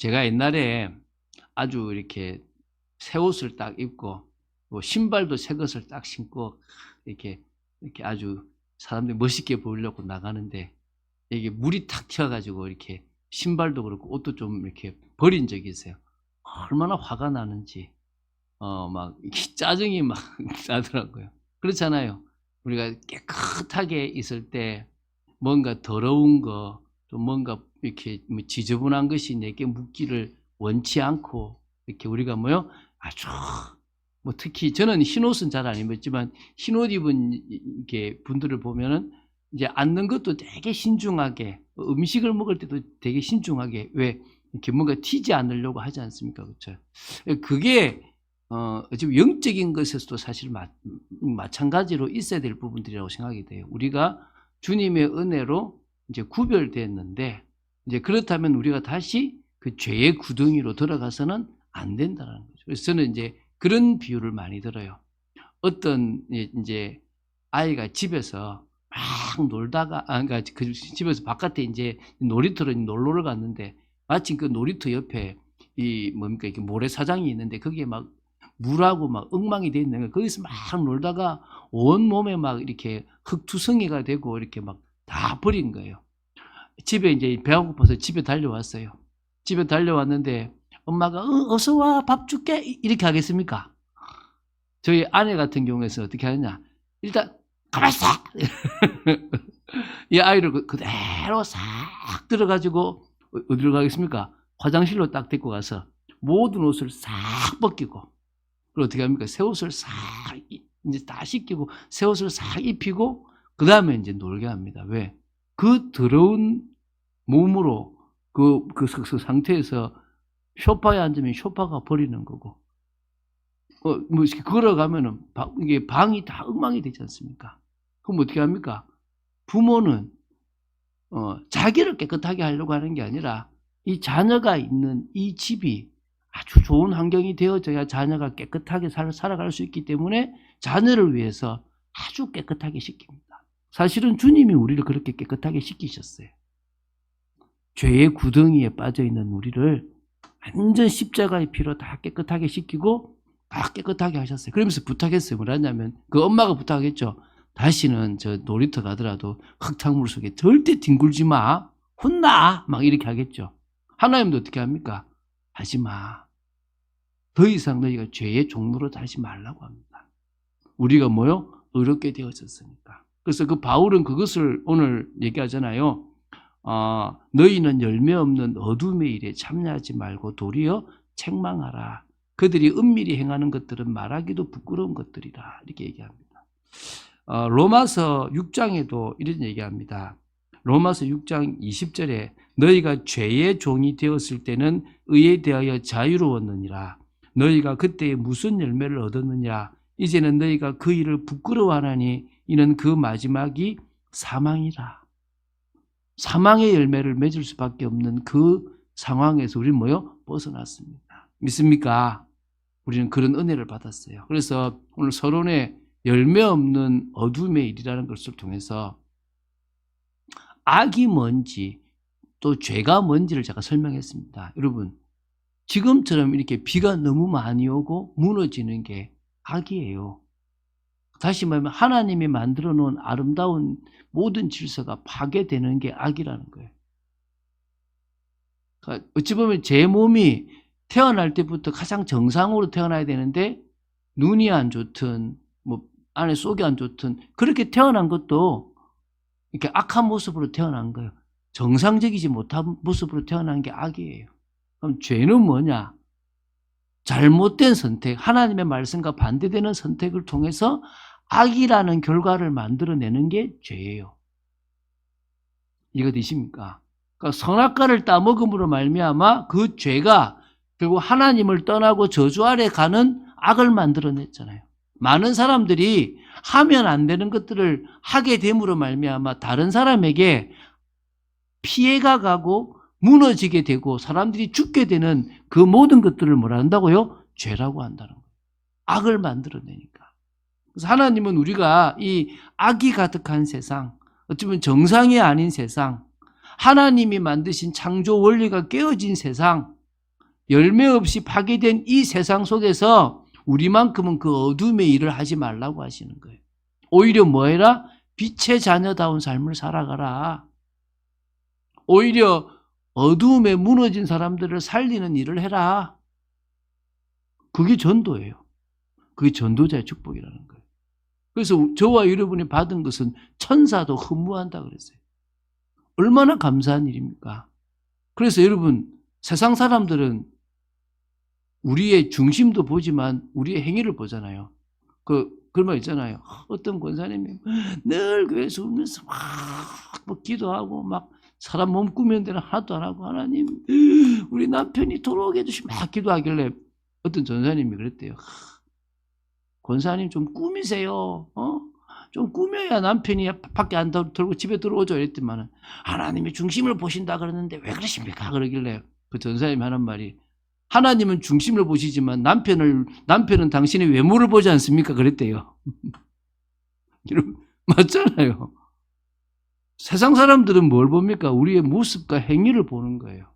제가 옛날에 아주 이렇게 새 옷을 딱 입고 뭐 신발도 새 것을 딱 신고 이렇게 아주 사람들이 멋있게 보이려고 나가는데 이게 물이 탁 튀어가지고 이렇게 신발도 그렇고 옷도 좀 이렇게 버린 적이 있어요. 얼마나 화가 나는지 막 짜증이 막 나더라고요. 그렇잖아요. 우리가 깨끗하게 있을 때 뭔가 더러운 거, 또 뭔가 이렇게 지저분한 것이 내게 묻기를 원치 않고 이렇게 우리가 아주 특히 저는 흰 옷은 잘 안 입었지만 흰 옷 입은 이렇게 분들을 보면은 이제 앉는 것도 되게 신중하게, 음식을 먹을 때도 되게 신중하게, 왜 이렇게 뭔가 튀지 않으려고 하지 않습니까? 그렇죠? 그게 어차피 영적인 것에서도 사실 마찬가지로 있어야 될 부분들이라고 생각이 돼요. 우리가 주님의 은혜로 이제 구별됐는데, 이제 그렇다면 우리가 다시 그 죄의 구덩이로 들어가서는 안 된다는 거죠. 그래서 저는 이제 그런 비유를 많이 들어요. 어떤 이제 아이가 집에서 막 놀다가, 그러니까 그 집에서 바깥에 이제 놀이터로 놀러를 갔는데, 마침 그 놀이터 옆에 이렇게 모래사장이 있는데, 거기에 막 물하고 막 엉망이 돼 있는 거예요. 거기서 막 놀다가 온몸에 막 이렇게 흙투성이가 되고 이렇게 막 다 버린 거예요. 집에 이제 배가 고파서 집에 달려왔어요. 집에 달려왔는데 엄마가 어서 와, 밥 줄게 이렇게 하겠습니까? 저희 아내 같은 경우에서 어떻게 하느냐, 일단 가만 있어. 이 아이를 그대로 싹 들어가지고 어디로 가겠습니까? 화장실로 딱 데리고 가서 모든 옷을 싹 벗기고, 그리고 어떻게 합니까? 새 옷을 싹 이제 다 씻기고 새 옷을 싹 입히고 그 다음에 이제 놀게 합니다. 왜? 그 더러운 몸으로 그 상태에서 소파에 앉으면 소파가 버리는 거고, 이렇게 걸어가면은 이게 방이 다 엉망이 되지 않습니까? 그럼 어떻게 합니까? 부모는 자기를 깨끗하게 하려고 하는 게 아니라 이 자녀가 있는 이 집이 아주 좋은 환경이 되어져야 자녀가 깨끗하게 살아갈 수 있기 때문에 자녀를 위해서 아주 깨끗하게 씻깁니다. 사실은 주님이 우리를 그렇게 깨끗하게 씻기셨어요. 죄의 구덩이에 빠져있는 우리를 완전 십자가의 피로 다 깨끗하게 씻기고 다 깨끗하게 하셨어요. 그러면서 부탁했어요. 뭐라냐면 그 엄마가 부탁했죠. 다시는 저 놀이터 가더라도 흙탕물 속에 절대 뒹굴지 마. 혼나. 막 이렇게 하겠죠. 하나님도 어떻게 합니까? 하지 마. 더 이상 너희가 죄의 종로로 다시 말라고 합니다. 우리가 의롭게 되어졌으니까. 그래서 그 바울은 그것을 오늘 얘기하잖아요. 너희는 열매 없는 어둠의 일에 참여하지 말고 도리어 책망하라. 그들이 은밀히 행하는 것들은 말하기도 부끄러운 것들이라. 이렇게 얘기합니다. 로마서 6장에도 이런 얘기합니다. 로마서 6장 20절에 너희가 죄의 종이 되었을 때는 의에 대하여 자유로웠느니라. 너희가 그때에 무슨 열매를 얻었느냐. 이제는 너희가 그 일을 부끄러워하나니 이는 그 마지막이 사망이라. 사망의 열매를 맺을 수밖에 없는 그 상황에서 우리는 벗어났습니다. 믿습니까? 우리는 그런 은혜를 받았어요. 그래서 오늘 서론에 열매 없는 어둠의 일이라는 것을 통해서 악이 뭔지 또 죄가 뭔지를 제가 설명했습니다. 여러분, 지금처럼 이렇게 비가 너무 많이 오고 무너지는 게 악이에요. 다시 말하면 하나님이 만들어 놓은 아름다운 모든 질서가 파괴되는 게 악이라는 거예요. 그러니까 어찌 보면 제 몸이 태어날 때부터 가장 정상으로 태어나야 되는데 눈이 안 좋든 안에 속이 안 좋든 그렇게 태어난 것도 이렇게 악한 모습으로 태어난 거예요. 정상적이지 못한 모습으로 태어난 게 악이에요. 그럼 죄는 뭐냐? 잘못된 선택, 하나님의 말씀과 반대되는 선택을 통해서 악이라는 결과를 만들어내는 게 죄예요. 이해가 되십니까? 그러니까 선악과를 따먹음으로 말미암아 그 죄가 결국 하나님을 떠나고 저주 아래 가는 악을 만들어냈잖아요. 많은 사람들이 하면 안 되는 것들을 하게 됨으로 말미암아 다른 사람에게 피해가 가고 무너지게 되고 사람들이 죽게 되는 그 모든 것들을 뭐라 한다고요? 죄라고 한다는 거예요. 악을 만들어내니까. 그래서 하나님은 우리가 이 악이 가득한 세상, 어쩌면 정상이 아닌 세상, 하나님이 만드신 창조 원리가 깨어진 세상, 열매 없이 파괴된 이 세상 속에서 우리만큼은 그 어둠의 일을 하지 말라고 하시는 거예요. 오히려 뭐 해라? 빛의 자녀다운 삶을 살아가라. 오히려 어두움에 무너진 사람들을 살리는 일을 해라. 그게 전도예요. 그게 전도자의 축복이라는 거예요. 그래서 저와 여러분이 받은 것은 천사도 흠모한다 그랬어요. 얼마나 감사한 일입니까? 그래서 여러분, 세상 사람들은 우리의 중심도 보지만 우리의 행위를 보잖아요. 그런 말 있잖아요. 어떤 권사님이 늘 교회에서 울면서 막 기도하고 막 사람 몸 꾸미는 데는 하나도 안 하고, 하나님 우리 남편이 돌아오게 해주시면 막 기도하길래 어떤 전사님이 그랬대요. 권사님 좀 꾸미세요. 좀 꾸며야 남편이 밖에 안 돌고 집에 들어오죠. 이랬더니만은 하나님이 중심을 보신다 그러는데 왜 그러십니까? 그러길래 그 전사님이 하는 말이, 하나님은 중심을 보시지만 남편은 당신의 외모를 보지 않습니까? 그랬대요. 여러분, 맞잖아요. 세상 사람들은 뭘 봅니까? 우리의 모습과 행위를 보는 거예요.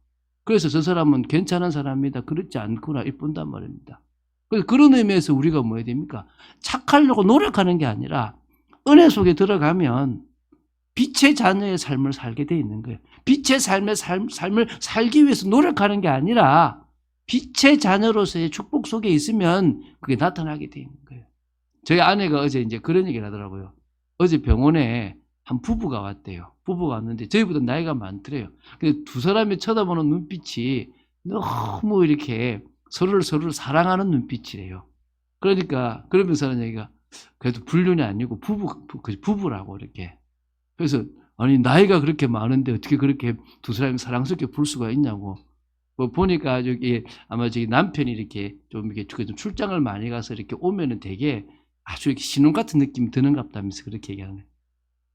그래서 저 사람은 괜찮은 사람이다, 그렇지 않구나 이쁜단 말입니다. 그래서 그런 의미에서 우리가 뭐 해야 됩니까? 착하려고 노력하는 게 아니라 은혜 속에 들어가면 빛의 자녀의 삶을 살게 돼 있는 거예요. 빛의 삶을 살기 위해서 노력하는 게 아니라 빛의 자녀로서의 축복 속에 있으면 그게 나타나게 돼 있는 거예요. 저희 아내가 어제 이제 그런 얘기를 하더라고요. 어제 병원에 한 부부가 왔대요. 부부가 왔는데 저희보다 나이가 많더래요. 근데 두 사람이 쳐다보는 눈빛이 너무 이렇게 서로를 사랑하는 눈빛이래요. 그러니까 그러면서 하는 얘기가, 그래도 불륜이 아니고 부부라고 이렇게. 그래서 아니 나이가 그렇게 많은데 어떻게 그렇게 두 사람이 사랑스럽게 볼 수가 있냐고. 뭐 보니까 저기 아마 저기 남편이 이렇게 좀 출장을 많이 가서 이렇게 오면은 되게 아주 이렇게 신혼 같은 느낌이 드는가 보다면서 그렇게 얘기하는 거예요.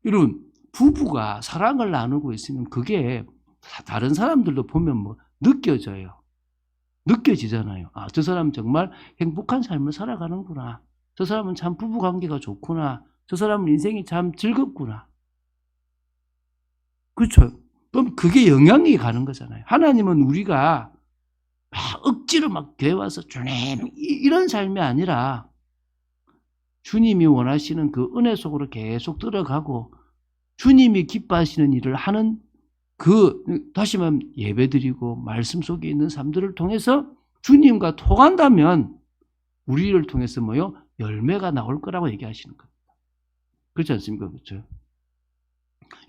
이런 부부가 사랑을 나누고 있으면 그게 다른 사람들도 보면 뭐 느껴져요. 느껴지잖아요. 아, 저 사람 정말 행복한 삶을 살아가는구나. 저 사람은 참 부부 관계가 좋구나. 저 사람은 인생이 참 즐겁구나. 그렇죠? 그럼 그게 영향이 가는 거잖아요. 하나님은 우리가 막 억지로 막 교회 와서 주님 이런 삶이 아니라 주님이 원하시는 그 은혜 속으로 계속 들어가고 주님이 기뻐하시는 일을 하는 다시 말하면 예배드리고 말씀 속에 있는 삶들을 통해서 주님과 통한다면 우리를 통해서 뭐요? 열매가 나올 거라고 얘기하시는 겁니다. 그렇지 않습니까? 그렇죠?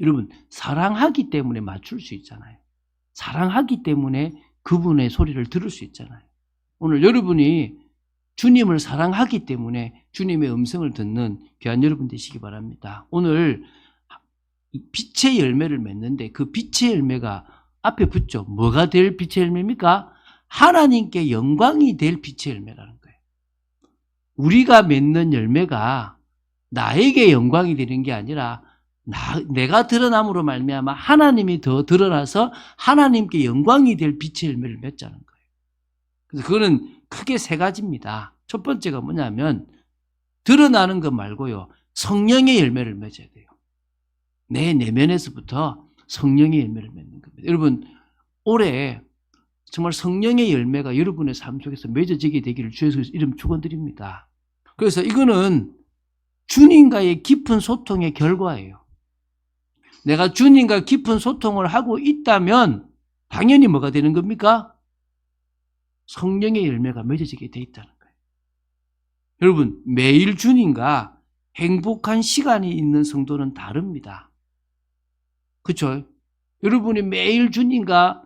여러분, 사랑하기 때문에 맞출 수 있잖아요. 사랑하기 때문에 그분의 소리를 들을 수 있잖아요. 오늘 여러분이 주님을 사랑하기 때문에 주님의 음성을 듣는 귀한 여러분 되시기 바랍니다. 오늘 빛의 열매를 맺는데 그 빛의 열매가 앞에 붙죠. 뭐가 될 빛의 열매입니까? 하나님께 영광이 될 빛의 열매라는 거예요. 우리가 맺는 열매가 나에게 영광이 되는 게 아니라 내가 드러남으로 말미암아 하나님이 더 드러나서 하나님께 영광이 될 빛의 열매를 맺자는 거예요. 그래서 그거는 크게 세 가지입니다. 첫 번째가 뭐냐면 드러나는 것 말고요, 성령의 열매를 맺어야 돼요. 내 내면에서부터 성령의 열매를 맺는 겁니다. 여러분, 올해 정말 성령의 열매가 여러분의 삶 속에서 맺어지게 되기를 주에서 이름 축원드립니다. 그래서 이거는 주님과의 깊은 소통의 결과예요. 내가 주님과 깊은 소통을 하고 있다면 당연히 뭐가 되는 겁니까? 성령의 열매가 맺어지게 돼 있다는 거예요. 여러분, 매일 주님과 행복한 시간이 있는 성도는 다릅니다. 그렇죠? 여러분이 매일 주님과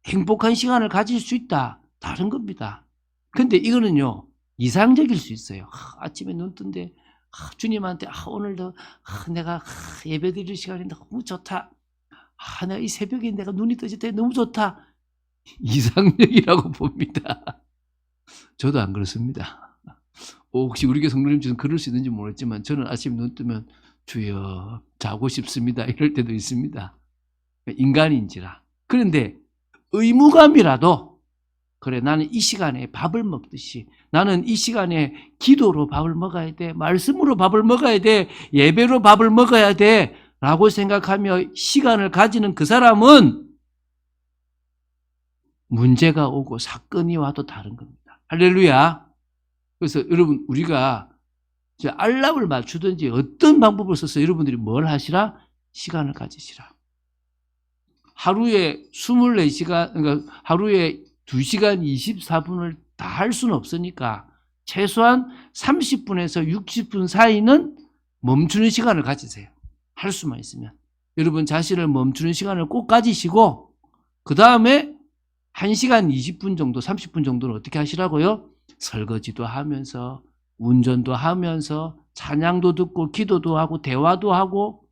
행복한 시간을 가질 수 있다, 다른 겁니다. 근데 이거는요, 이상적일 수 있어요. 아침에 눈 뜬데 주님한테 오늘도 내가 예배 드릴 시간이 너무 좋다. 내가 이 새벽에 내가 눈이 떠질 때 너무 좋다. 이상적이라고 봅니다. 저도 안 그렇습니다. 혹시 우리 교회 성도님 중에 그럴 수 있는지 모르겠지만 저는 아침 눈 뜨면 주여 자고 싶습니다 이럴 때도 있습니다. 인간인지라. 그런데 의무감이라도 그래, 나는 이 시간에 밥을 먹듯이 나는 이 시간에 기도로 밥을 먹어야 돼, 말씀으로 밥을 먹어야 돼, 예배로 밥을 먹어야 돼 라고 생각하며 시간을 가지는 그 사람은 문제가 오고 사건이 와도 다른 겁니다. 할렐루야. 그래서 여러분 우리가 알람을 맞추든지 어떤 방법을 써서 여러분들이 뭘 하시라? 시간을 가지시라. 하루에 24시간, 그러니까 하루에 2시간 24분을 다 할 수는 없으니까 최소한 30분에서 60분 사이는 멈추는 시간을 가지세요. 할 수만 있으면. 여러분 자신을 멈추는 시간을 꼭 가지시고 그 다음에 1시간 20분 정도, 30분 정도는 어떻게 하시라고요? 설거지도 하면서 운전도 하면서 찬양도 듣고 기도도 하고 대화도 하고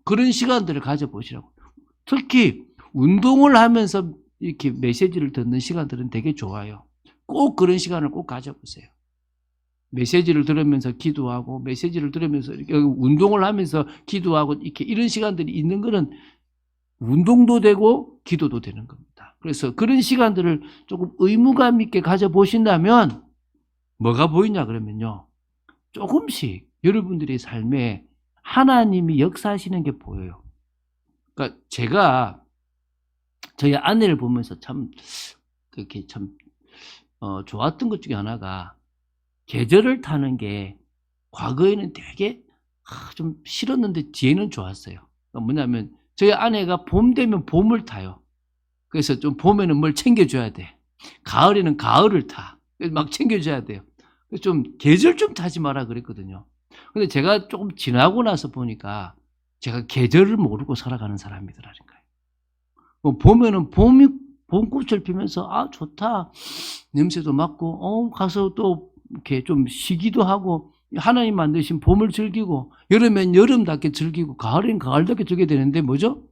그런 시간들을 가져보시라고. 특히 운동을 하면서 이렇게 메시지를 듣는 시간들은 되게 좋아요. 꼭 그런 시간을 꼭 가져보세요. 메시지를 들으면서 기도하고 메시지를 들으면서 운동을 하면서 기도하고 이렇게 이런 시간들이 있는 거는 운동도 되고 기도도 되는 겁니다. 그래서 그런 시간들을 조금 의무감 있게 가져보신다면 뭐가 보이냐 그러면요. 조금씩 여러분들의 삶에 하나님이 역사하시는 게 보여요. 그러니까 제가 저희 아내를 보면서 참 그렇게 참 좋았던 것 중에 하나가 계절을 타는 게 과거에는 되게 좀 싫었는데 뒤에는 좋았어요. 그러니까 뭐냐면 저희 아내가 봄 되면 봄을 타요. 그래서 좀 봄에는 뭘 챙겨줘야 돼. 가을에는 가을을 타. 막 챙겨줘야 돼요. 좀 계절 좀 타지 마라 그랬거든요. 근데 제가 조금 지나고 나서 보니까 제가 계절을 모르고 살아가는 사람이더라니까요. 봄에는 봄꽃을 피면서 아 좋다 냄새도 맡고 가서 또 이렇게 좀 쉬기도 하고 하나님 만드신 봄을 즐기고 여름엔 여름답게 즐기고 가을엔 가을답게 즐기게 되는데 뭐죠?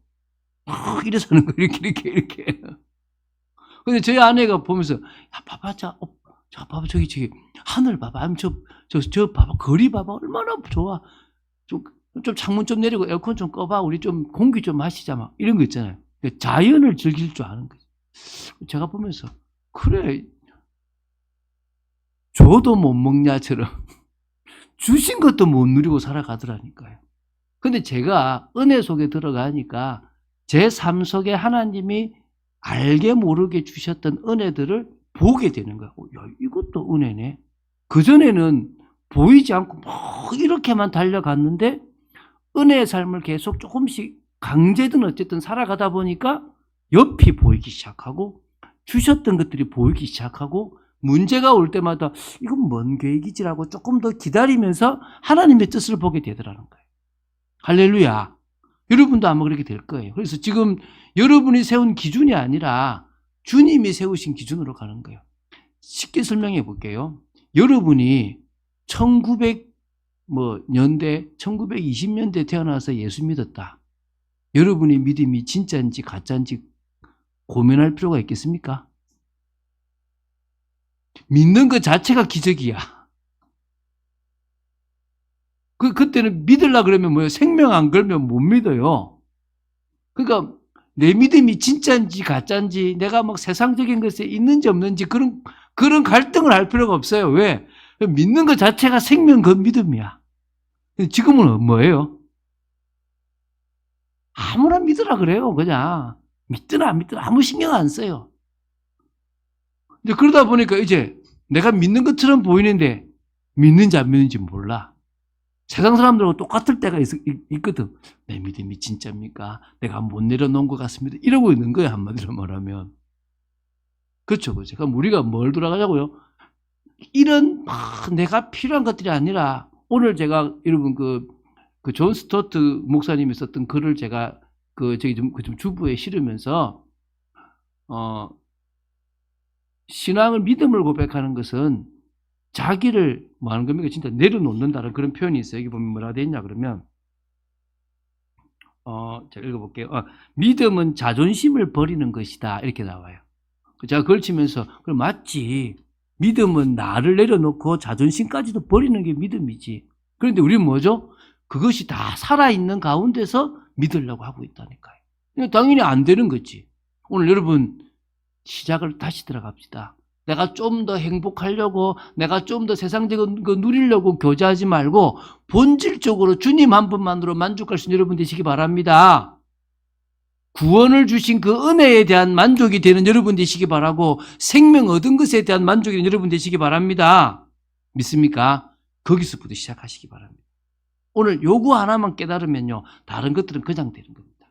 이래 사는 거 이렇게. 근데 저희 아내가 보면서 야 봐봐 자 봐봐 저기 하늘 봐봐 저 봐봐 거리 봐봐 얼마나 좋아 좀 창문 좀 내리고 에어컨 좀 꺼봐 우리 좀 공기 좀 마시자 막 이런 거 있잖아요. 자연을 즐길 줄 아는 거죠. 제가 보면서 그래 줘도 못 먹냐처럼 주신 것도 못 누리고 살아가더라니까요. 근데 제가 은혜 속에 들어가니까 제 삶 속에 하나님이 알게 모르게 주셨던 은혜들을 보게 되는 거야. 야, 이것도 은혜네. 그전에는 보이지 않고 막 이렇게만 달려갔는데 은혜의 삶을 계속 조금씩 강제든 어쨌든 살아가다 보니까 옆이 보이기 시작하고 주셨던 것들이 보이기 시작하고 문제가 올 때마다 이건 뭔 계획이지라고 조금 더 기다리면서 하나님의 뜻을 보게 되더라는 거예요. 할렐루야. 여러분도 아마 그렇게 될 거예요. 그래서 지금 여러분이 세운 기준이 아니라 주님이 세우신 기준으로 가는 거예요. 쉽게 설명해 볼게요. 여러분이 1900년대, 1920년대 태어나서 예수 믿었다. 여러분의 믿음이 진짜인지 가짜인지 고민할 필요가 있겠습니까? 믿는 것 자체가 기적이야. 그때는 믿으려고 그러면 뭐예요? 생명 안 걸면 못 믿어요. 그러니까 내 믿음이 진짜인지 가짜인지 내가 막 세상적인 것에 있는지 없는지 그런 갈등을 할 필요가 없어요. 왜? 믿는 것 자체가 생명 그 믿음이야. 지금은 뭐예요? 아무나 믿으라 그래요. 그냥 믿든 안 믿든 아무 신경 안 써요. 이제 그러다 보니까 이제 내가 믿는 것처럼 보이는데 믿는지 안 믿는지 몰라. 세상 사람들하고 똑같을 때가 있거든. 내 믿음이 진짜입니까? 내가 못 내려놓은 것 같습니다. 이러고 있는 거예요. 한마디로 말하면. 그렇죠. 그럼 우리가 뭘 돌아가자고요? 이런 내가 필요한 것들이 아니라 오늘 제가 여러분 그 존 스토트 목사님이 썼던 글을 제가 저기 좀 주부에 실으면서 신앙을 믿음을 고백하는 것은 자기를 뭐 하는 겁니까? 진짜 내려놓는다는 그런 표현이 있어요. 여기 보면 뭐라 되어 있냐 그러면 제가 읽어볼게요. 믿음은 자존심을 버리는 것이다. 이렇게 나와요. 제가 그걸 치면서 그럼 맞지. 믿음은 나를 내려놓고 자존심까지도 버리는 게 믿음이지. 그런데 우리는 뭐죠? 그것이 다 살아있는 가운데서 믿으려고 하고 있다니까요. 당연히 안 되는 거지. 오늘 여러분 시작을 다시 들어갑시다. 내가 좀 더 행복하려고 내가 좀 더 세상적인 거 누리려고 교제하지 말고 본질적으로 주님 한 분만으로 만족할 수 있는 여러분 되시기 바랍니다. 구원을 주신 그 은혜에 대한 만족이 되는 여러분 되시기 바라고 생명 얻은 것에 대한 만족이 되는 여러분 되시기 바랍니다. 믿습니까? 거기서부터 시작하시기 바랍니다. 오늘 요구 하나만 깨달으면요, 다른 것들은 그냥 되는 겁니다.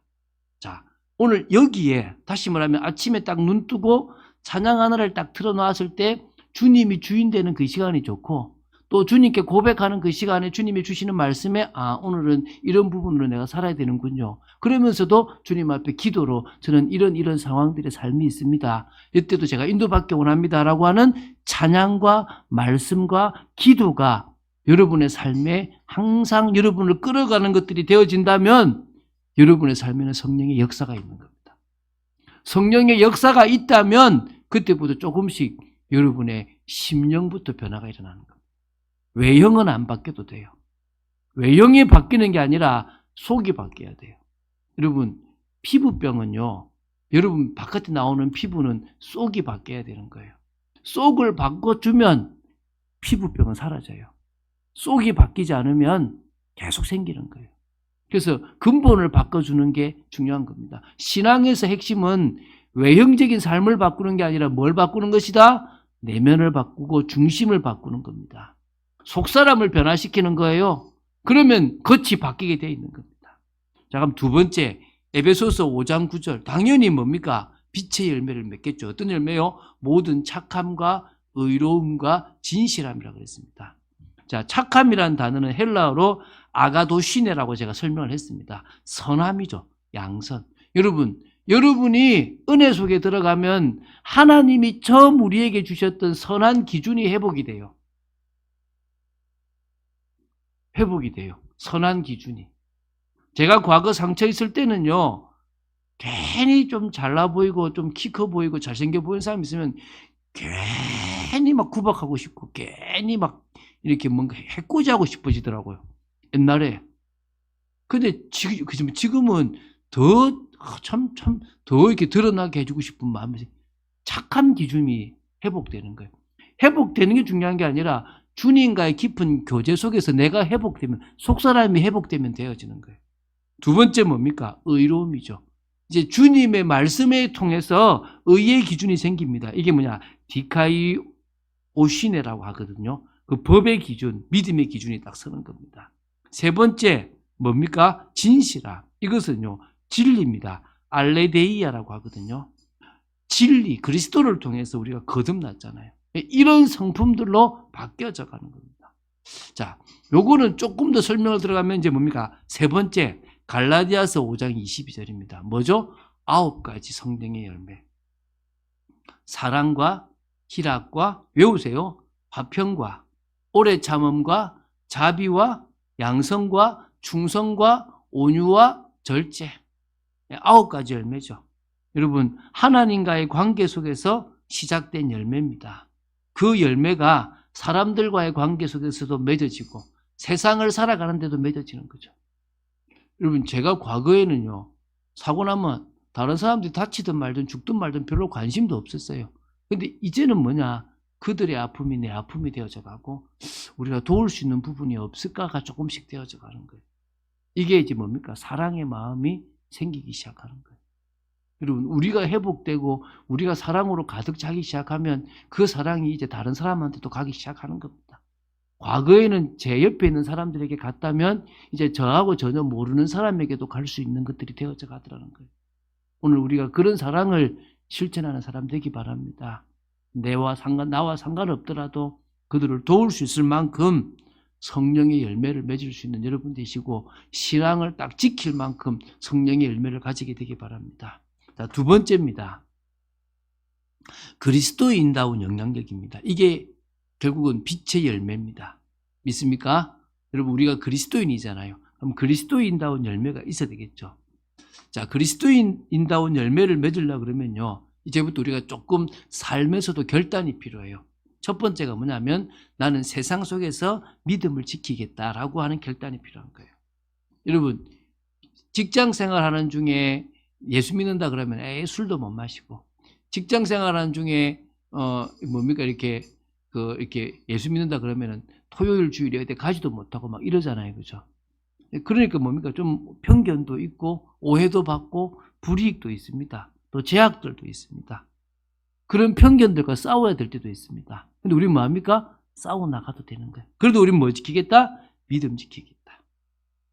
자, 오늘 여기에 다시 말하면 아침에 딱 눈 뜨고 찬양 하나를 딱 틀어놓았을 때 주님이 주인 되는 그 시간이 좋고, 또 주님께 고백하는 그 시간에 주님이 주시는 말씀에 오늘은 이런 부분으로 내가 살아야 되는군요. 그러면서도 주님 앞에 기도로 저는 이런 상황들의 삶이 있습니다. 이때도 제가 인도받기 원합니다라고 하는 찬양과 말씀과 기도가 여러분의 삶에 항상 여러분을 끌어가는 것들이 되어진다면 여러분의 삶에는 성령의 역사가 있는 겁니다. 성령의 역사가 있다면 그때부터 조금씩 여러분의 심령부터 변화가 일어나는 겁니다. 외형은 안 바뀌어도 돼요. 외형이 바뀌는 게 아니라 속이 바뀌어야 돼요. 여러분, 피부병은요, 여러분 바깥에 나오는 피부는 속이 바뀌어야 되는 거예요. 속을 바꿔주면 피부병은 사라져요. 속이 바뀌지 않으면 계속 생기는 거예요. 그래서 근본을 바꿔주는 게 중요한 겁니다. 신앙에서 핵심은 외형적인 삶을 바꾸는 게 아니라 뭘 바꾸는 것이다? 내면을 바꾸고 중심을 바꾸는 겁니다. 속사람을 변화시키는 거예요. 그러면 겉이 바뀌게 되어 있는 겁니다. 자, 그럼 두 번째, 에베소서 5장 9절. 당연히 뭡니까? 빛의 열매를 맺겠죠. 어떤 열매요? 모든 착함과 의로움과 진실함이라고 그랬습니다. 자, 착함이라는 단어는 헬라어로 아가도시네라고 제가 설명을 했습니다. 선함이죠. 양선. 여러분이 은혜 속에 들어가면 하나님이 처음 우리에게 주셨던 선한 기준이 회복이 돼요. 회복이 돼요. 선한 기준이. 제가 과거 상처 있을 때는요, 괜히 좀 잘나 보이고 좀 키 커 보이고 잘생겨 보이는 사람이 있으면 괜히 막 구박하고 싶고 괜히 막 이렇게 뭔가 해코지하고 싶어지더라고요. 옛날에. 근데 지금은 더 이렇게 드러나게 해주고 싶은 마음이, 착한 기준이 회복되는 거예요. 회복되는 게 중요한 게 아니라 주님과의 깊은 교제 속에서 내가 회복되면, 속사람이 회복되면 되어지는 거예요. 두 번째 뭡니까? 의로움이죠. 이제 주님의 말씀에 통해서 의의 기준이 생깁니다. 이게 뭐냐? 디카이 오시네라고 하거든요. 그 법의 기준, 믿음의 기준이 딱 서는 겁니다. 세 번째 뭡니까? 진실함. 이것은요, 진리입니다. 알레데이아라고 하거든요. 진리, 그리스도를 통해서 우리가 거듭났잖아요. 이런 성품들로 바뀌어져 가는 겁니다. 자, 요거는 조금 더 설명을 들어가면 이제 뭡니까? 세 번째, 갈라디아서 5장 22절입니다. 뭐죠? 9가지 성령의 열매. 사랑과 희락과, 외우세요. 화평과 오래 참음과 자비와 양성과 충성과 온유와 절제. 9가지 열매죠. 여러분, 하나님과의 관계 속에서 시작된 열매입니다. 그 열매가 사람들과의 관계 속에서도 맺어지고 세상을 살아가는 데도 맺어지는 거죠. 여러분, 제가 과거에는요, 사고 나면 다른 사람들이 다치든 말든 죽든 말든 별로 관심도 없었어요. 근데 이제는 뭐냐, 그들의 아픔이 내 아픔이 되어져 가고 우리가 도울 수 있는 부분이 없을까가 조금씩 되어져 가는 거예요. 이게 이제 뭡니까? 사랑의 마음이 생기기 시작하는 거예요. 여러분, 우리가 회복되고 우리가 사랑으로 가득 차기 시작하면 그 사랑이 이제 다른 사람한테도 가기 시작하는 겁니다. 과거에는 제 옆에 있는 사람들에게 갔다면 이제 저하고 전혀 모르는 사람에게도 갈 수 있는 것들이 되어져 가더라는 거예요. 오늘 우리가 그런 사랑을 실천하는 사람 되기 바랍니다. 나와 상관없더라도 그들을 도울 수 있을 만큼 성령의 열매를 맺을 수 있는 여러분 되시고, 신앙을 딱 지킬 만큼 성령의 열매를 가지게 되기 바랍니다. 자, 두 번째입니다. 그리스도인다운 영향력입니다. 이게 결국은 빛의 열매입니다. 믿습니까? 여러분, 우리가 그리스도인이잖아요. 그럼 그리스도인다운 열매가 있어야 되겠죠. 자, 그리스도인다운 열매를 맺으려고 그러면요, 이제부터 우리가 조금 삶에서도 결단이 필요해요. 첫 번째가 뭐냐면, 나는 세상 속에서 믿음을 지키겠다라고 하는 결단이 필요한 거예요. 여러분, 직장 생활하는 중에 예수 믿는다 그러면 술도 못 마시고, 직장 생활하는 중에 뭡니까, 이렇게 예수 믿는다 그러면은 토요일 주일에 어디 가지도 못하고 막 이러잖아요, 그죠? 그러니까 뭡니까? 좀 편견도 있고 오해도 받고 불이익도 있습니다. 또 제약들도 있습니다. 그런 편견들과 싸워야 될 때도 있습니다. 근데 우리는 뭐합니까? 싸워 나가도 되는 거예요. 그래도 우리는 뭐 지키겠다? 믿음 지키겠다.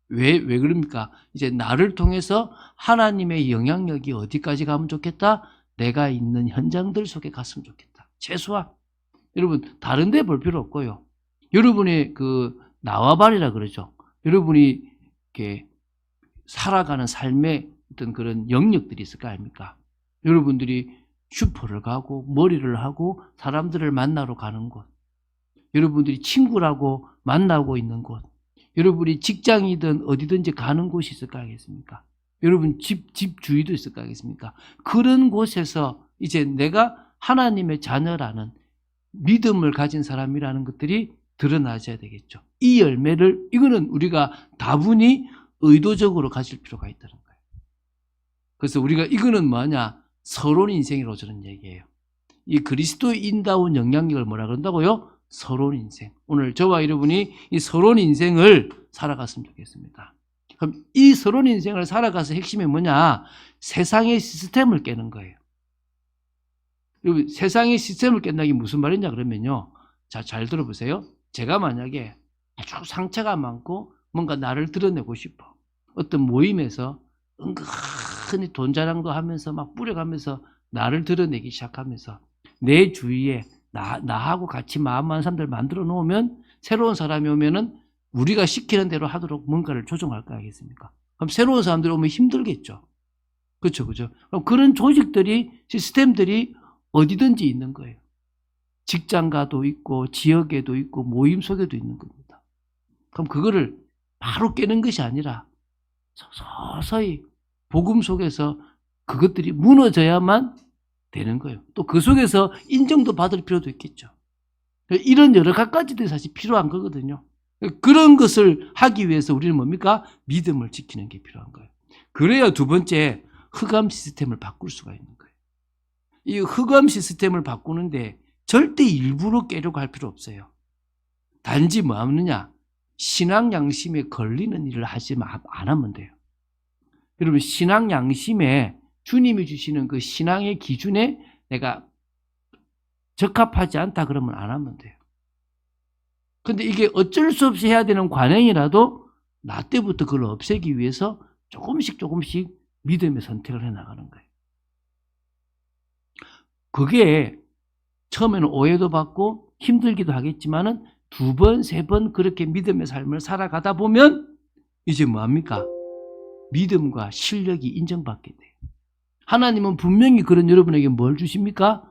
왜 그럽니까? 이제 나를 통해서 하나님의 영향력이 어디까지 가면 좋겠다? 내가 있는 현장들 속에 갔으면 좋겠다. 최소한. 여러분, 다른 데 볼 필요 없고요. 여러분의 그 나와바리라 그러죠. 여러분이 이렇게 살아가는 삶의 어떤 그런 영역들이 있을 거 아닙니까? 여러분들이 슈퍼를 가고 머리를 하고 사람들을 만나러 가는 곳, 여러분들이 친구라고 만나고 있는 곳, 여러분이 직장이든 어디든지 가는 곳이 있을 거 아니겠습니까? 여러분 집 주위도 있을 거 아니겠습니까? 그런 곳에서 이제 내가 하나님의 자녀라는 믿음을 가진 사람이라는 것들이 드러나셔야 되겠죠. 이 열매를, 이거는 우리가 다분히 의도적으로 가질 필요가 있다는 거예요. 그래서 우리가 이거는 뭐냐? 서론 인생이라고 저는 얘기해요. 이 그리스도인다운 영향력을 뭐라 그런다고요? 서론 인생. 오늘 저와 여러분이 이 서론 인생을 살아갔으면 좋겠습니다. 그럼 이 서론 인생을 살아가서 핵심이 뭐냐? 세상의 시스템을 깨는 거예요. 여러분, 세상의 시스템을 깬다는 게 무슨 말이냐 그러면요. 자, 잘 들어보세요. 제가 만약에 아주 상처가 많고 뭔가 나를 드러내고 싶어. 어떤 모임에서 은근히 돈 자랑도 하면서 막 뿌려가면서 나를 드러내기 시작하면서 내 주위에 나하고 같이 마음만 사람들 만들어 놓으면 새로운 사람이 오면은 우리가 시키는 대로 하도록 뭔가를 조정할 거 아니겠습니까? 그럼 새로운 사람들이 오면 힘들겠죠. 그렇죠, 그죠? 그럼 그런 조직들이, 시스템들이 어디든지 있는 거예요. 직장가도 있고, 지역에도 있고, 모임 속에도 있는 겁니다. 그럼 그거를 바로 깨는 것이 아니라 서서히 복음 속에서 그것들이 무너져야만 되는 거예요. 또 그 속에서 인정도 받을 필요도 있겠죠. 이런 여러 가지들이 사실 필요한 거거든요. 그런 것을 하기 위해서 우리는 뭡니까? 믿음을 지키는 게 필요한 거예요. 그래야 두 번째, 흑암 시스템을 바꿀 수가 있는 거예요. 이 흑암 시스템을 바꾸는데 절대 일부러 깨려고 할 필요 없어요. 단지 뭐 하느냐? 신앙 양심에 걸리는 일을 안 하면 돼요. 여러분, 신앙 양심에 주님이 주시는 그 신앙의 기준에 내가 적합하지 않다 그러면 안 하면 돼요. 근데 이게 어쩔 수 없이 해야 되는 관행이라도 나 때부터 그걸 없애기 위해서 조금씩 믿음의 선택을 해 나가는 거예요. 그게 처음에는 오해도 받고 힘들기도 하겠지만은 두 번, 세 번 그렇게 믿음의 삶을 살아가다 보면 이제 뭐합니까? 믿음과 실력이 인정받게 돼요. 하나님은 분명히 그런 여러분에게 뭘 주십니까?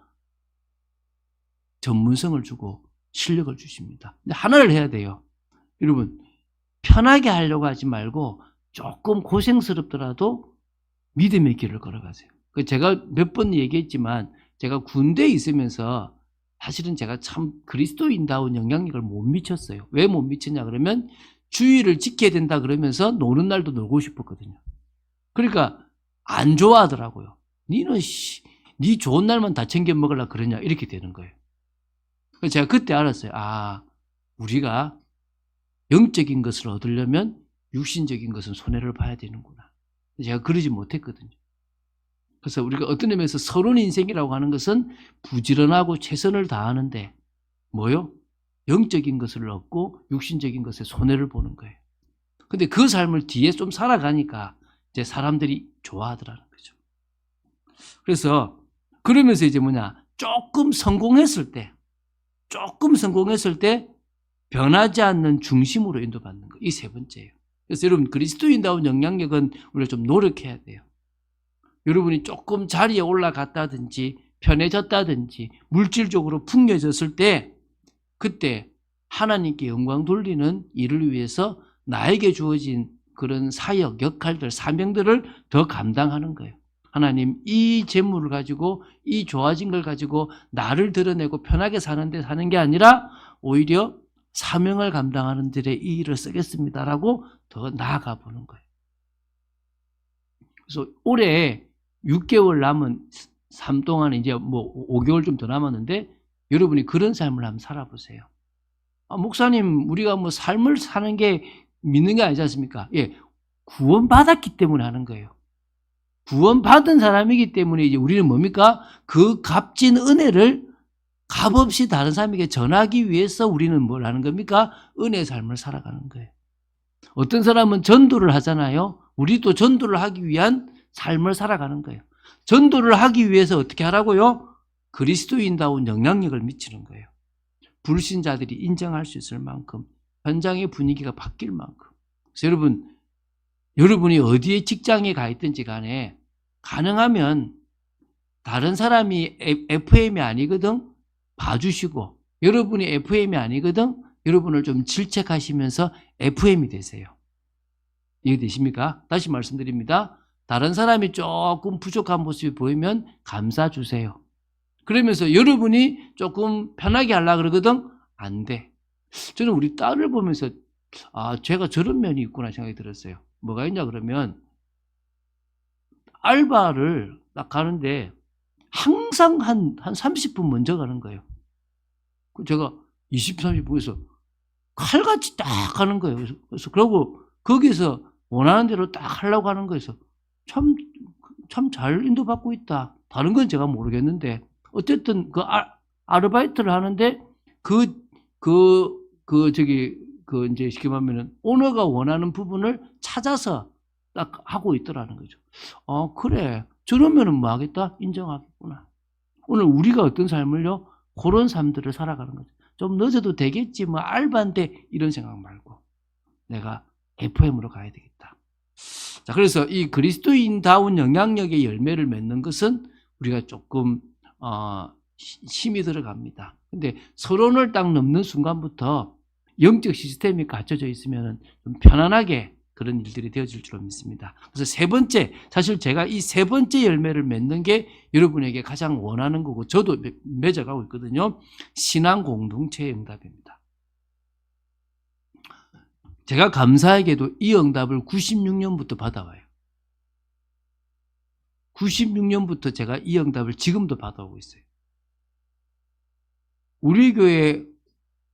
전문성을 주고 실력을 주십니다. 근데 하나를 해야 돼요. 여러분, 편하게 하려고 하지 말고 조금 고생스럽더라도 믿음의 길을 걸어가세요. 제가 몇 번 얘기했지만 제가 군대에 있으면서 사실은 제가 참 그리스도인다운 영향력을 못 미쳤어요. 왜 못 미쳤냐 그러면 주의를 지켜야 된다 그러면서 노는 날도 놀고 싶었거든요. 그러니까 안 좋아하더라고요. 니는 니 좋은 날만 다 챙겨 먹으려고 그러냐 이렇게 되는 거예요. 그래서 제가 그때 알았어요. 아, 우리가 영적인 것을 얻으려면 육신적인 것은 손해를 봐야 되는구나. 제가 그러지 못했거든요. 그래서 우리가 어떤 의미에서 서론 인생이라고 하는 것은 부지런하고 최선을 다하는데 뭐요? 영적인 것을 얻고 육신적인 것에 손해를 보는 거예요. 근데 그 삶을 뒤에 좀 살아가니까 이제 사람들이 좋아하더라는 거죠. 그래서 그러면서 이제 뭐냐? 조금 성공했을 때 변하지 않는 중심으로 인도받는 거. 이 세 번째예요. 그래서 여러분, 그리스도인다운 영향력은 우리가 좀 노력해야 돼요. 여러분이 조금 자리에 올라갔다든지 편해졌다든지 물질적으로 풍요해졌을 때 그때 하나님께 영광 돌리는 일을 위해서 나에게 주어진 그런 사역, 역할들, 사명들을 더 감당하는 거예요. 하나님, 이 재물을 가지고 이 좋아진 걸 가지고 나를 드러내고 편하게 사는 게 아니라 오히려 사명을 감당하는 데에 이 일을 쓰겠습니다라고 더 나아가 보는 거예요. 그래서 올해 6개월 남은 삶 동안 이제 뭐 5개월 좀 더 남았는데 여러분이 그런 삶을 한번 살아보세요. 아, 목사님, 우리가 뭐 삶을 사는 게 믿는 게 아니지 않습니까? 예, 구원받았기 때문에 하는 거예요. 구원받은 사람이기 때문에 이제 우리는 뭡니까? 그 값진 은혜를 값없이 다른 사람에게 전하기 위해서 우리는 뭘 하는 겁니까? 은혜의 삶을 살아가는 거예요. 어떤 사람은 전도를 하잖아요. 우리도 전도를 하기 위한 삶을 살아가는 거예요. 전도를 하기 위해서 어떻게 하라고요? 그리스도인다운 영향력을 미치는 거예요. 불신자들이 인정할 수 있을 만큼, 현장의 분위기가 바뀔 만큼. 그래서 여러분이 어디에 직장에 가 있든지 간에 가능하면 다른 사람이 FM이 아니거든 봐주시고, 여러분이 FM이 아니거든 여러분을 좀 질책하시면서 FM이 되세요. 이해되십니까? 다시 말씀드립니다. 다른 사람이 조금 부족한 모습이 보이면 감사 주세요. 그러면서 여러분이 조금 편하게 하려고 그러거든? 안 돼. 저는 우리 딸을 보면서 제가 저런 면이 있구나 생각이 들었어요. 뭐가 있냐 그러면 알바를 딱 가는데 항상 한 30분 먼저 가는 거예요. 제가 20, 30분에서 칼같이 딱 하는 거예요. 그래서 그러고 거기서 원하는 대로 딱 하려고 하는 거에서 참 잘 인도받고 있다. 다른 건 제가 모르겠는데 어쨌든 그 아르바이트를 하는데 이제 쉽게 말하면은 오너가 원하는 부분을 찾아서 딱 하고 있더라는 거죠. 그래. 저러면은 뭐 하겠다? 인정하겠구나. 오늘 우리가 어떤 삶을요? 그런 삶들을 살아가는 거죠. 좀 늦어도 되겠지, 뭐 알바인데 이런 생각 말고 내가 FM으로 가야 되겠다. 자, 그래서 이 그리스도인다운 영향력의 열매를 맺는 것은 우리가 조금 힘이 들어갑니다. 근데 서론을 딱 넘는 순간부터 영적 시스템이 갖춰져 있으면 좀 편안하게 그런 일들이 되어질 줄로 믿습니다. 그래서 세 번째, 사실 제가 이 세 번째 열매를 맺는 게 여러분에게 가장 원하는 거고 저도 맺어가고 있거든요. 신앙 공동체의 응답입니다. 제가 감사하게도 이 응답을 96년부터 받아와요. 96년부터 제가 이 응답을 지금도 받아오고 있어요. 우리 교회에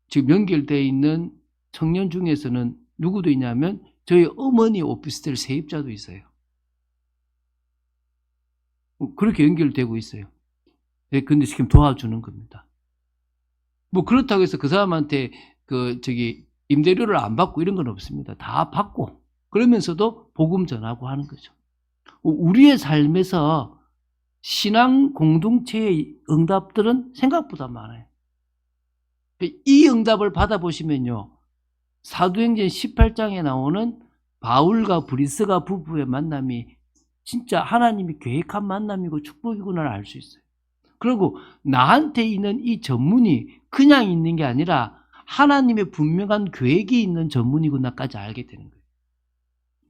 지금 연결되어 있는 청년 중에서는 누구도 있냐면 저희 어머니 오피스텔 세입자도 있어요. 그렇게 연결되고 있어요. 근데 지금 도와주는 겁니다. 뭐 그렇다고 해서 그 사람한테 임대료를 안 받고 이런 건 없습니다. 다 받고 그러면서도 복음 전하고 하는 거죠. 우리의 삶에서 신앙 공동체의 응답들은 생각보다 많아요. 이 응답을 받아보시면요. 사도행전 18장에 나오는 바울과 브리스가 부부의 만남이 진짜 하나님이 계획한 만남이고 축복이구나를 알 수 있어요. 그리고 나한테 있는 이 전문이 그냥 있는 게 아니라 하나님의 분명한 계획이 있는 전문이구나까지 알게 되는 거예요.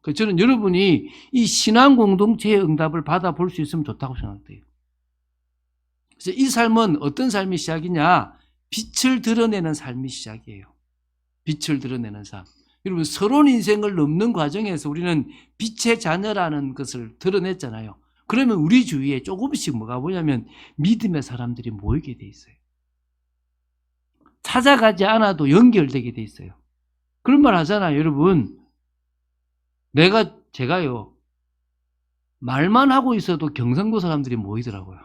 그래서 저는 여러분이 이 신앙 공동체의 응답을 받아볼 수 있으면 좋다고 생각돼요. 그래서 이 삶은 어떤 삶이 시작이냐? 빛을 드러내는 삶이 시작이에요. 빛을 드러내는 삶. 여러분, 서론 인생을 넘는 과정에서 우리는 빛의 자녀라는 것을 드러냈잖아요. 그러면 우리 주위에 조금씩 뭐가 뭐냐면 믿음의 사람들이 모이게 돼 있어요. 찾아가지 않아도 연결되게 돼 있어요. 그런 말 하잖아요, 여러분. 제가요, 말만 하고 있어도 경상도 사람들이 모이더라고요.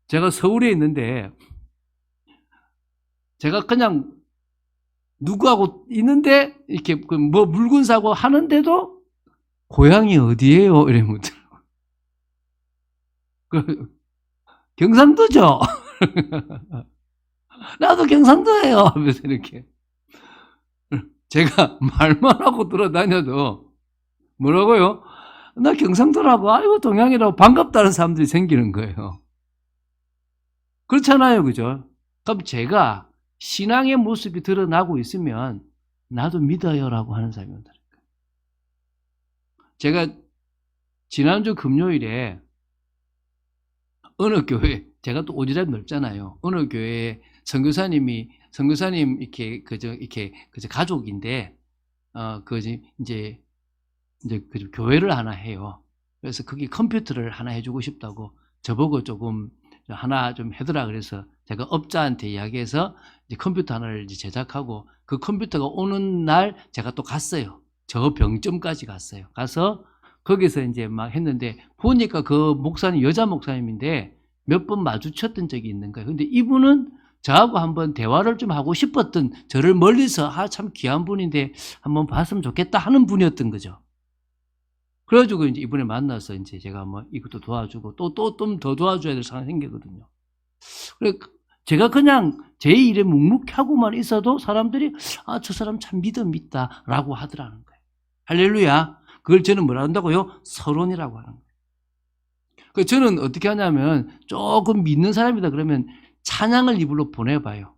제가 서울에 있는데, 제가 그냥 누구하고 있는데, 이렇게 뭐 물건 사고 하는데도, 고향이 어디예요? 이러면 경상도죠? 나도 경상도예요. 하면서 이렇게. 제가 말만 하고 돌아다녀도, 뭐라고요? 나 경상도라고, 아이고, 동양이라고 반갑다는 사람들이 생기는 거예요. 그렇잖아요. 그죠? 그럼 제가 신앙의 모습이 드러나고 있으면 나도 믿어요라고 하는 사람이 온다니까요. 제가 지난주 금요일에 어느 교회, 제가 또 오지랖 넓잖아요. 어느 교회에 선교사님 이렇게 가족인데 이제 교회를 하나 해요. 그래서 거기 컴퓨터를 하나 해주고 싶다고 저보고 조금 하나 좀 해더라 그래서 제가 업자한테 이야기해서 이제 컴퓨터 하나를 이제 제작하고 그 컴퓨터가 오는 날 제가 또 갔어요. 저 병점까지 갔어요. 가서 거기서 이제 막 했는데 보니까 그 목사님 여자 목사님인데 몇 번 마주쳤던 적이 있는 거예요. 근데 이분은 저하고 한번 대화를 좀 하고 싶었던 저를 멀리서 참 귀한 분인데 한번 봤으면 좋겠다 하는 분이었던 거죠. 그래가지고 이제 이번에 만나서 이제 제가 뭐 이것도 도와주고 또 좀 더 도와줘야 될 상황이 생기거든요. 그래 제가 그냥 제 일에 묵묵하고만 있어도 사람들이 저 사람 참 믿음 있다라고 하더라는 거예요. 할렐루야. 그걸 저는 뭐라 한다고요? 서론이라고 하는 거예요. 그 저는 어떻게 하냐면 조금 믿는 사람이다 그러면 찬양을 이불로 보내봐요.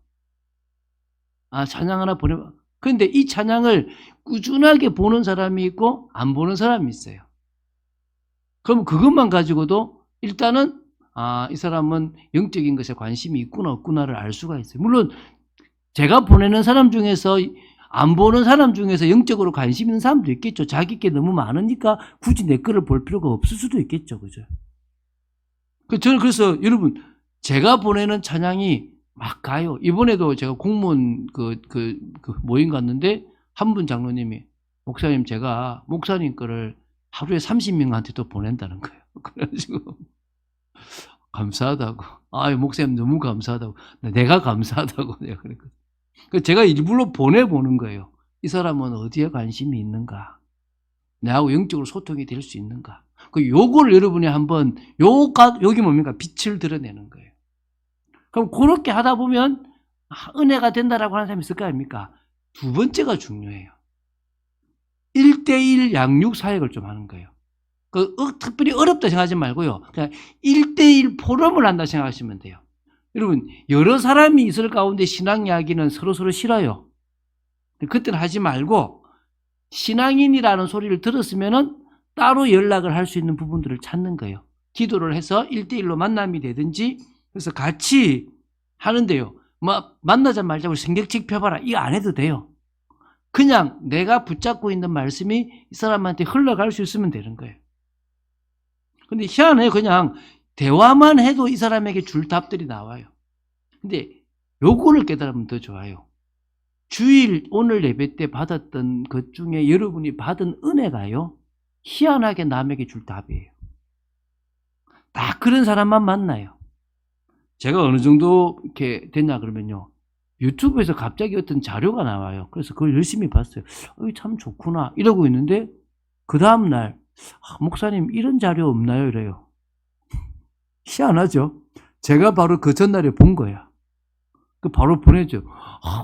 찬양 하나 보내봐. 근데 이 찬양을 꾸준하게 보는 사람이 있고 안 보는 사람이 있어요. 그럼 그것만 가지고도 일단은 이 사람은 영적인 것에 관심이 있구나 없구나를 알 수가 있어요. 물론 제가 보내는 사람 중에서 안 보는 사람 중에서 영적으로 관심 있는 사람도 있겠죠. 자기 게 너무 많으니까 굳이 내 거를 볼 필요가 없을 수도 있겠죠. 그죠? 저는 그래서 여러분 제가 보내는 찬양이 막 가요. 이번에도 제가 공무원 모임 갔는데 한 분 장로님이 목사님 제가 목사님 거를 하루에 30명한테 또 보낸다는 거예요. 그래가지고 감사하다고. 목사님 너무 감사하다고. 내가 감사하다고 내가 그랬거든요. 제가 일부러 보내보는 거예요. 이 사람은 어디에 관심이 있는가? 내하고 영적으로 소통이 될 수 있는가? 요거를 여러분이 한번 여기 뭡니까? 빛을 드러내는 거예요. 그럼 그렇게 하다 보면 은혜가 된다라고 하는 사람이 있을 거 아닙니까? 두 번째가 중요해요. 1대1 양육 사역을 좀 하는 거예요. 특별히 어렵다 생각하지 말고요. 그냥 1대1 포럼을 한다 생각하시면 돼요. 여러분, 여러 사람이 있을 가운데 신앙 이야기는 서로서로 싫어요. 그때는 하지 말고 신앙인이라는 소리를 들었으면은 따로 연락을 할 수 있는 부분들을 찾는 거예요. 기도를 해서 1대1로 만남이 되든지 그래서 같이 하는데요. 만나자 말자고 성경책 펴봐라. 이거 안 해도 돼요. 그냥 내가 붙잡고 있는 말씀이 이 사람한테 흘러갈 수 있으면 되는 거예요. 근데 희한해요. 그냥 대화만 해도 이 사람에게 줄 답들이 나와요. 근데 요거를 깨달으면 더 좋아요. 주일 오늘 예배 때 받았던 것 중에 여러분이 받은 은혜가요. 희한하게 남에게 줄 답이에요. 딱 그런 사람만 만나요. 제가 어느 정도 이렇게 됐냐 그러면요. 유튜브에서 갑자기 어떤 자료가 나와요. 그래서 그걸 열심히 봤어요. 참 좋구나 이러고 있는데 그 다음날 목사님 이런 자료 없나요? 이래요. 희한하죠? 제가 바로 그 전날에 본 거야. 바로 보내죠.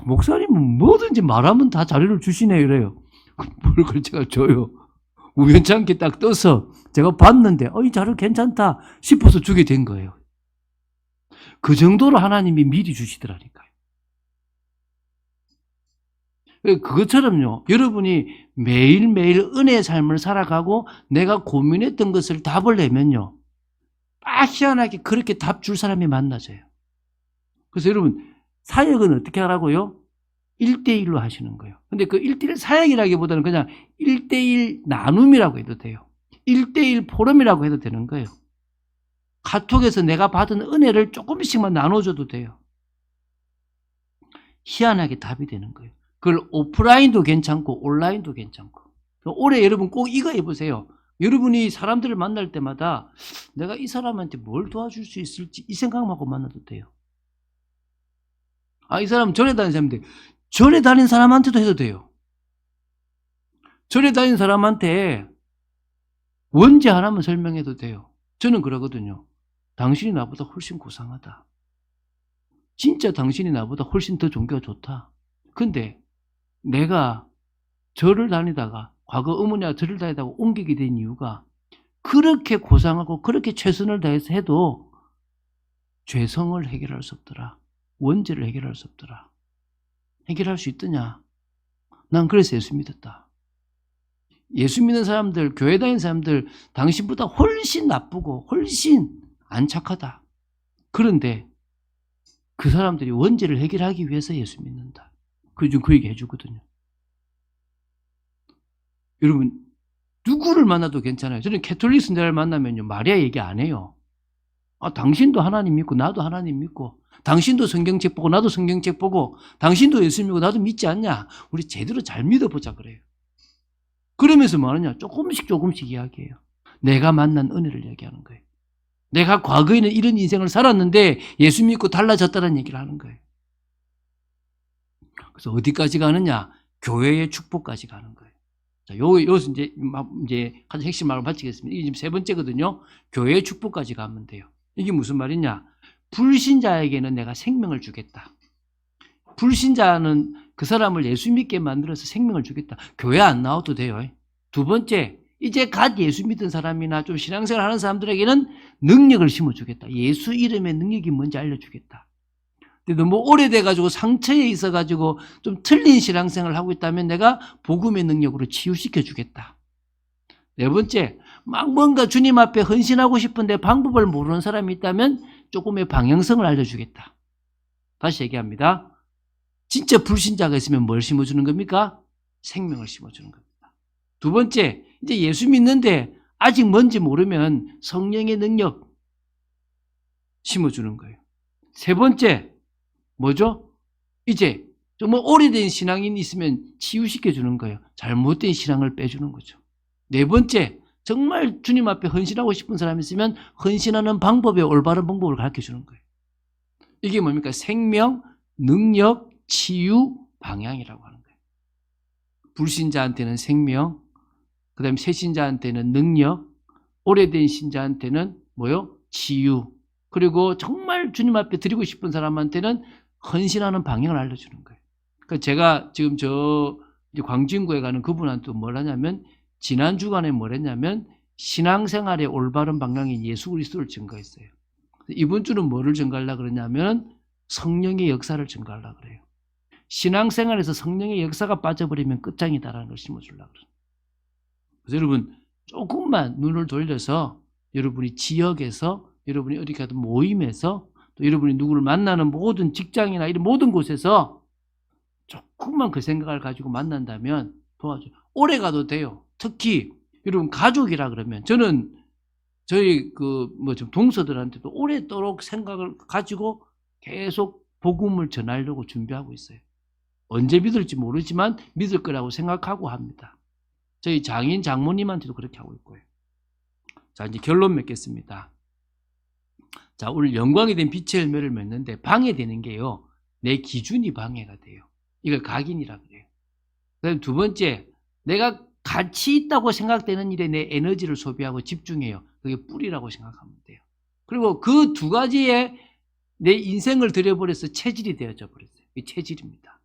목사님은 뭐든지 말하면 다 자료를 주시네 이래요. 그걸 제가 줘요. 우연찮게 딱 떠서 제가 봤는데 이 자료 괜찮다 싶어서 주게 된 거예요. 그 정도로 하나님이 미리 주시더라니까요. 그것처럼요. 여러분이 매일매일 은혜의 삶을 살아가고 내가 고민했던 것을 답을 내면요. 희한하게 그렇게 답 줄 사람이 만나져요. 그래서 여러분 사역은 어떻게 하라고요? 1대1로 하시는 거예요. 근데 그 1대1 사역이라기보다는 그냥 1대1 나눔이라고 해도 돼요. 1대1 포럼이라고 해도 되는 거예요. 카톡에서 내가 받은 은혜를 조금씩만 나눠줘도 돼요. 희한하게 답이 되는 거예요. 그걸 오프라인도 괜찮고 온라인도 괜찮고. 올해 여러분 꼭 이거 해보세요. 여러분이 사람들을 만날 때마다 내가 이 사람한테 뭘 도와줄 수 있을지 이 생각만 하고 만나도 돼요. 이 사람 절에 다니는 사람인데 절에 다니는 사람한테도 해도 돼요. 절에 다니는 사람한테 원죄 하나만 설명해도 돼요. 저는 그러거든요. 당신이 나보다 훨씬 고상하다. 진짜 당신이 나보다 훨씬 더 종교가 좋다. 근데 내가 절을 다니다가 과거 어머니가 절을 다니다가 옮기게 된 이유가 그렇게 고상하고 그렇게 최선을 다해서 해도 죄성을 해결할 수 없더라. 원죄를 해결할 수 없더라. 해결할 수 있더냐? 난 그래서 예수 믿었다. 예수 믿는 사람들, 교회 다니는 사람들 당신보다 훨씬 나쁘고 훨씬 안 착하다. 그런데 그 사람들이 원죄를 해결하기 위해서 예수 믿는다. 그래서 그 얘기 해주거든요. 여러분 누구를 만나도 괜찮아요. 저는 캐톨릭 신자를 만나면요 마리아 얘기 안 해요. 당신도 하나님 믿고 나도 하나님 믿고 당신도 성경책 보고 나도 성경책 보고 당신도 예수 믿고 나도 믿지 않냐? 우리 제대로 잘 믿어보자 그래요. 그러면서 뭐 하느냐? 조금씩 이야기해요. 내가 만난 은혜를 얘기하는 거예요. 내가 과거에는 이런 인생을 살았는데 예수 믿고 달라졌다는 얘기를 하는 거예요. 그래서 어디까지 가느냐? 교회의 축복까지 가는 거예요. 자, 여기서 이제 가장 핵심 말을 마치겠습니다. 이게 지금 세 번째거든요. 교회의 축복까지 가면 돼요. 이게 무슨 말이냐? 불신자에게는 내가 생명을 주겠다. 불신자는 그 사람을 예수 믿게 만들어서 생명을 주겠다. 교회 안 나와도 돼요. 두 번째, 이제 갓 예수 믿은 사람이나 좀 신앙생활 하는 사람들에게는 능력을 심어주겠다. 예수 이름의 능력이 뭔지 알려주겠다. 근데 너무 오래돼가지고 상처에 있어가지고 좀 틀린 신앙생활을 하고 있다면 내가 복음의 능력으로 치유시켜주겠다. 네 번째, 막 뭔가 주님 앞에 헌신하고 싶은데 방법을 모르는 사람이 있다면 조금의 방향성을 알려주겠다. 다시 얘기합니다. 진짜 불신자가 있으면 뭘 심어주는 겁니까? 생명을 심어주는 겁니다. 두 번째, 이제 예수 믿는데 아직 뭔지 모르면 성령의 능력 심어주는 거예요. 세 번째, 뭐죠? 이제 정말 오래된 신앙인이 있으면 치유시켜주는 거예요. 잘못된 신앙을 빼주는 거죠. 네 번째, 정말 주님 앞에 헌신하고 싶은 사람이 있으면 헌신하는 방법의 올바른 방법을 가르쳐주는 거예요. 이게 뭡니까? 생명, 능력, 치유, 방향이라고 하는 거예요. 불신자한테는 생명, 그 다음에 새신자한테는 능력, 오래된 신자한테는 뭐요? 치유. 그리고 정말 주님 앞에 드리고 싶은 사람한테는 헌신하는 방향을 알려주는 거예요. 그러니까 제가 지금 광진구에 가는 그분한테 뭘 하냐면 지난 주간에 뭘 했냐면 신앙생활의 올바른 방향인 예수 그리스도를 증거했어요. 이번 주는 뭐를 증거하려고 그러냐면 성령의 역사를 증거하려고 그래요. 신앙생활에서 성령의 역사가 빠져버리면 끝장이다라는 걸 심어주려고 그래요. 그래서 여러분 조금만 눈을 돌려서 여러분이 지역에서 여러분이 어디 가든 모임에서 또 여러분이 누구를 만나는 모든 직장이나 이런 모든 곳에서 조금만 그 생각을 가지고 만난다면 도와줘요. 오래 가도 돼요. 특히 여러분 가족이라 그러면 저는 저희 좀 동서들한테도 오래도록 생각을 가지고 계속 복음을 전하려고 준비하고 있어요. 언제 믿을지 모르지만 믿을 거라고 생각하고 합니다. 저희 장인 장모님한테도 그렇게 하고 있고요. 자, 이제 결론 맺겠습니다. 자, 오늘 영광이 된 빛의 열매를 맺는데 방해되는 게요. 내 기준이 방해가 돼요. 이걸 각인이라 그래요. 그다음 두 번째, 내가 가치 있다고 생각되는 일에 내 에너지를 소비하고 집중해요. 그게 뿌리라고 생각하면 돼요. 그리고 그 두 가지에 내 인생을 들여버려서 체질이 되어져 버렸어요. 이게 체질입니다.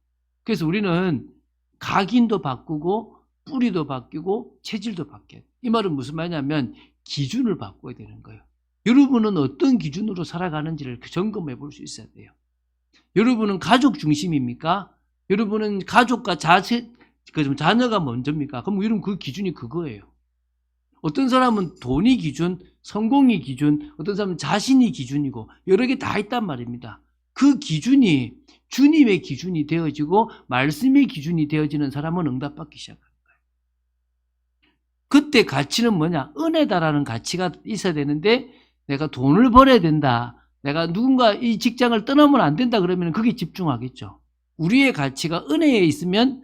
그래서 우리는 각인도 바꾸고 뿌리도 바뀌고 체질도 바뀌어요. 이 말은 무슨 말이냐면 기준을 바꿔야 되는 거예요. 여러분은 어떤 기준으로 살아가는지를 점검해 볼 수 있어야 돼요. 여러분은 가족 중심입니까? 여러분은 가족과 자녀가 먼저입니까? 그럼 여러분 그 기준이 그거예요. 어떤 사람은 돈이 기준, 성공이 기준, 어떤 사람은 자신이 기준이고 여러 개 다 있단 말입니다. 그 기준이 주님의 기준이 되어지고 말씀의 기준이 되어지는 사람은 응답받기 시작합니다. 그때 가치는 뭐냐? 은혜다라는 가치가 있어야 되는데 내가 돈을 벌어야 된다. 내가 누군가 이 직장을 떠나면 안 된다 그러면 그게 집중하겠죠. 우리의 가치가 은혜에 있으면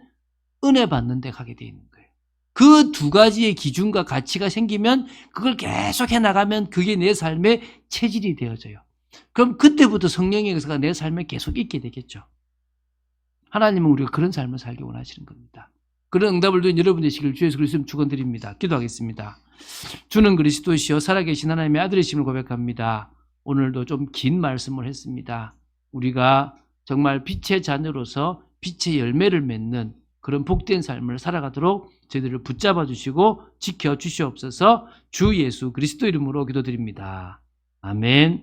은혜 받는 데 가게 돼 있는 거예요. 그 두 가지의 기준과 가치가 생기면 그걸 계속 해나가면 그게 내 삶의 체질이 되어져요. 그럼 그때부터 성령의 역사가 내 삶에 계속 있게 되겠죠. 하나님은 우리가 그런 삶을 살기 원하시는 겁니다. 그런 응답을 드린 여러분 되시길 주 예수 그리스도 축원드립니다. 기도하겠습니다. 주는 그리스도시요 살아계신 하나님의 아들이심을 고백합니다. 오늘도 좀 긴 말씀을 했습니다. 우리가 정말 빛의 자녀로서 빛의 열매를 맺는 그런 복된 삶을 살아가도록 저희들을 붙잡아 주시고 지켜 주시옵소서. 주 예수 그리스도 이름으로 기도드립니다. 아멘.